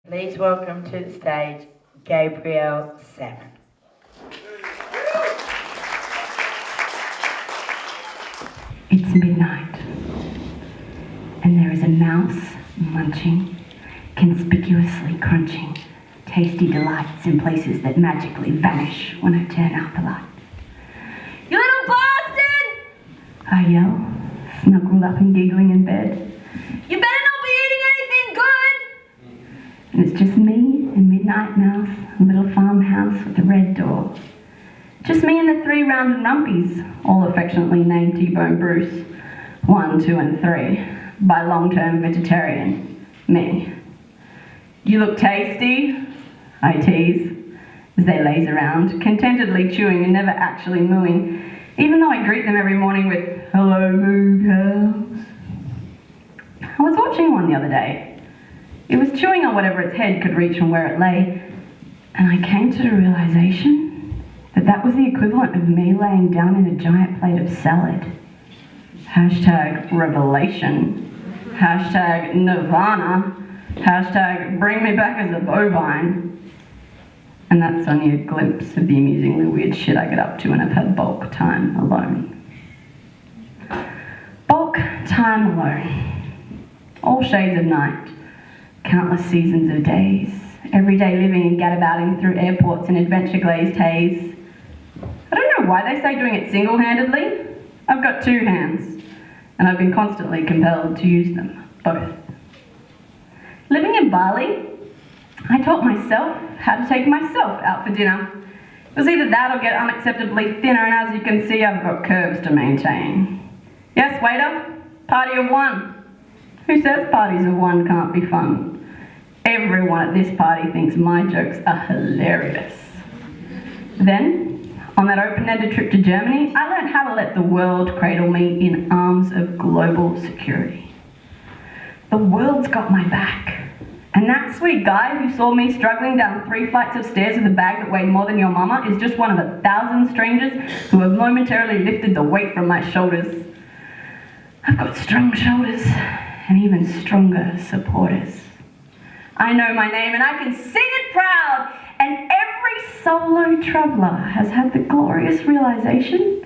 Please welcome to the stage Gabriella Salmon. It's midnight, and there is a mouse munching, conspicuously crunching, tasty delights in places that magically vanish when I turn out the light. "You little bastard!" I yell, snuggled up and giggling in bed. "You better not be eating anything good!" And it's just me and Midnight Mouse, a little farmhouse with a red door. Just me and the 3 rounded rumpies, all affectionately named T-Bone Bruce, 1, 2 and 3, by long-term vegetarian, me. "You look tasty," I tease, as they laze around, contentedly chewing and never actually mooing, even though I greet them every morning with, "Hello, moo cows." I was watching one the other day. It was chewing on whatever its head could reach from where it lay, and I came to the realization that was the equivalent of me laying down in a giant plate of salad. Hashtag revelation. Hashtag nirvana. Hashtag bring me back as a bovine. And that's only a glimpse of the amusingly weird shit I get up to when I've had bulk time alone. Bulk time alone. All shades of night. Countless seasons of days. Everyday living and gadabouting through airports in adventure-glazed haze. I don't know why they say doing it single-handedly. I've got 2 hands, and I've been constantly compelled to use them, both. Living in Bali, I taught myself how to take myself out for dinner. It was either that or get unacceptably thinner, and as you can see, I've got curves to maintain. Yes, waiter, party of 1. Who says parties of 1 can't be fun? Everyone at this party thinks my jokes are hilarious. Then, on that open-ended trip to Germany, I learned how to let the world cradle me in arms of global security. The world's got my back. And that sweet guy who saw me struggling down 3 flights of stairs with a bag that weighed more than your mama is just one of 1,000 strangers who have momentarily lifted the weight from my shoulders. I've got strong shoulders and even stronger supporters. I know my name and I can sing it proud. And every solo traveller has had the glorious realisation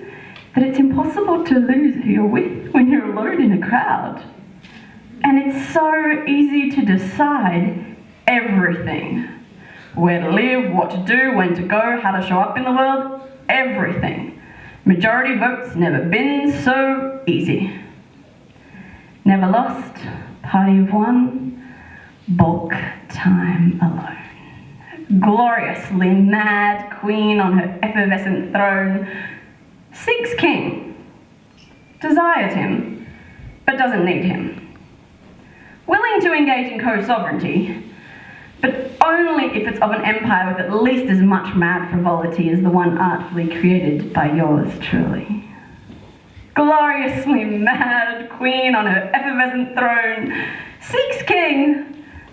that it's impossible to lose who you're with when you're alone in a crowd. And it's so easy to decide everything. Where to live, what to do, when to go, how to show up in the world, everything. Majority votes never been so easy. Never lost, party of 1, bulk time alone. Gloriously mad queen on her effervescent throne, seeks king, desires him, but doesn't need him. Willing to engage in co-sovereignty, but only if it's of an empire with at least as much mad frivolity as the one artfully created by yours truly. Gloriously mad queen on her effervescent throne, seeks king,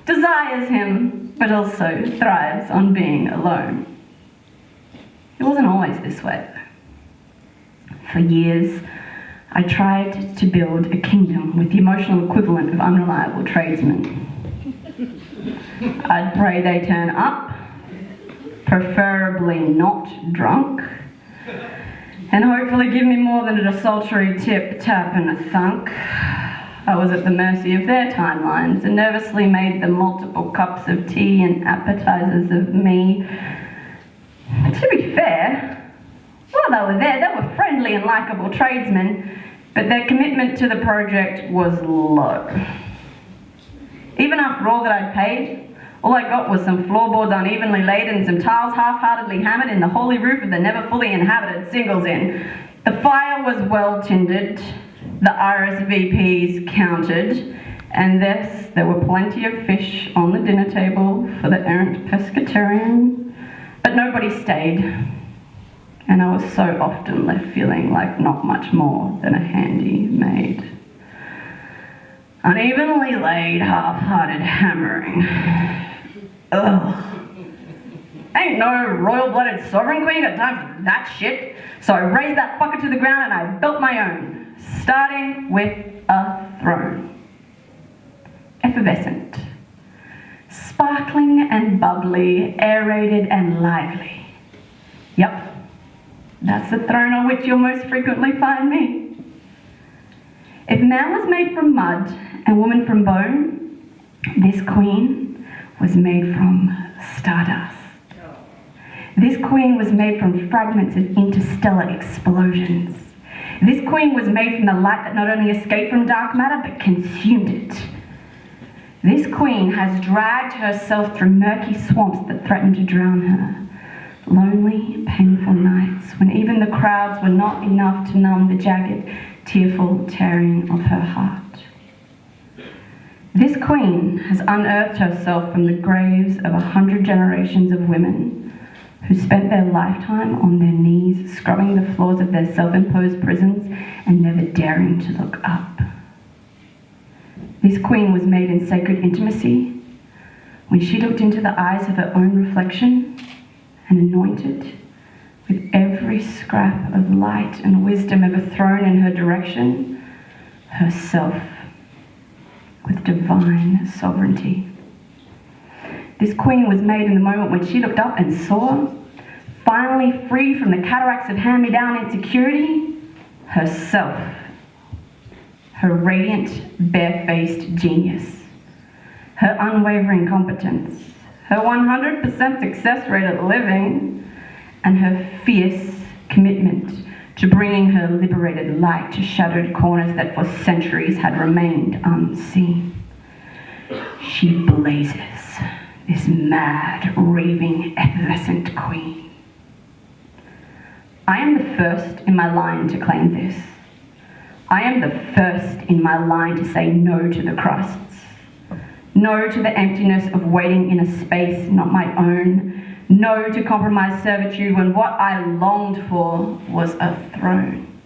desires him, but also thrives on being alone. It wasn't always this way, though. For years, I tried to build a kingdom with the emotional equivalent of unreliable tradesmen. I'd pray they turn up, preferably not drunk, and hopefully give me more than a desultory tip, tap, and a thunk. I was at the mercy of their timelines and nervously made them multiple cups of tea and appetizers of me. To be fair, while they were there, they were friendly and likeable tradesmen, but their commitment to the project was low. Even after all that I'd paid, all I got was some floorboards unevenly laid and some tiles half-heartedly hammered in the holy roof of the never fully inhabited Singles Inn. The fire was well tended, the RSVPs counted, and yes, there were plenty of fish on the dinner table for the errant pescatarian, but nobody stayed, and I was so often left feeling like not much more than a handy maid. Unevenly laid, half-hearted hammering. Ugh. Ain't no royal-blooded sovereign queen got time for that shit, so I raised that fucker to the ground and I built my own, starting with a throne. Effervescent. sparkling and bubbly, aerated and lively. Yep, that's the throne on which you'll most frequently find me. If man was made from mud and woman from bone, this queen was made from stardust. This queen was made from fragments of interstellar explosions. This queen was made from the light that not only escaped from dark matter, but consumed it. This queen has dragged herself through murky swamps that threatened to drown her. Lonely, painful nights when even the crowds were not enough to numb the jagged, tearful tearing of her heart. This queen has unearthed herself from the graves of 100 generations of women who spent their lifetime on their knees, scrubbing the floors of their self-imposed prisons and never daring to look up. This queen was made in sacred intimacy when she looked into the eyes of her own reflection and anointed with every scrap of light and wisdom ever thrown in her direction, herself with divine sovereignty. This queen was made in the moment when she looked up and saw, finally free from the cataracts of hand-me-down insecurity, herself, her radiant, bare-faced genius, her unwavering competence, her 100% success rate at living, and her fierce commitment to bringing her liberated light to shadowed corners that for centuries had remained unseen. She blazes, this mad, raving, effervescent queen. I am the first in my line to claim this. I am the first in my line to say no to the crusts. No to the emptiness of waiting in a space not my own. No to compromised servitude when what I longed for was a throne.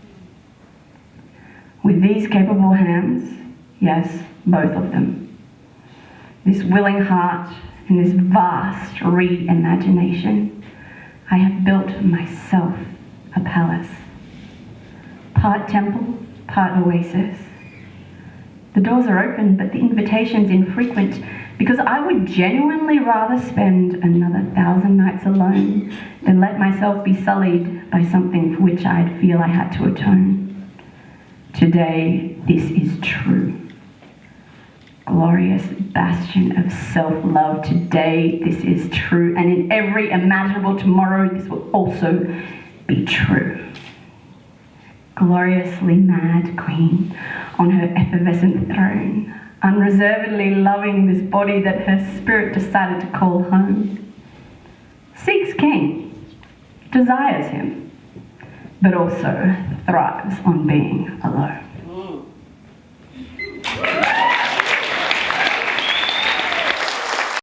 With these capable hands, yes, both of them, this willing heart and this vast reimagination, I have built myself a palace. Part temple, part oasis. The doors are open, but the invitation's infrequent because I would genuinely rather spend another 1,000 nights alone than let myself be sullied by something for which I'd feel I had to atone. Today, this is true. Glorious bastion of self-love. Today, this is true. And in every imaginable tomorrow, this will also be true. Gloriously mad queen on her effervescent throne, unreservedly loving this body that her spirit decided to call home. Seeks king, desires him, but also thrives on being alone.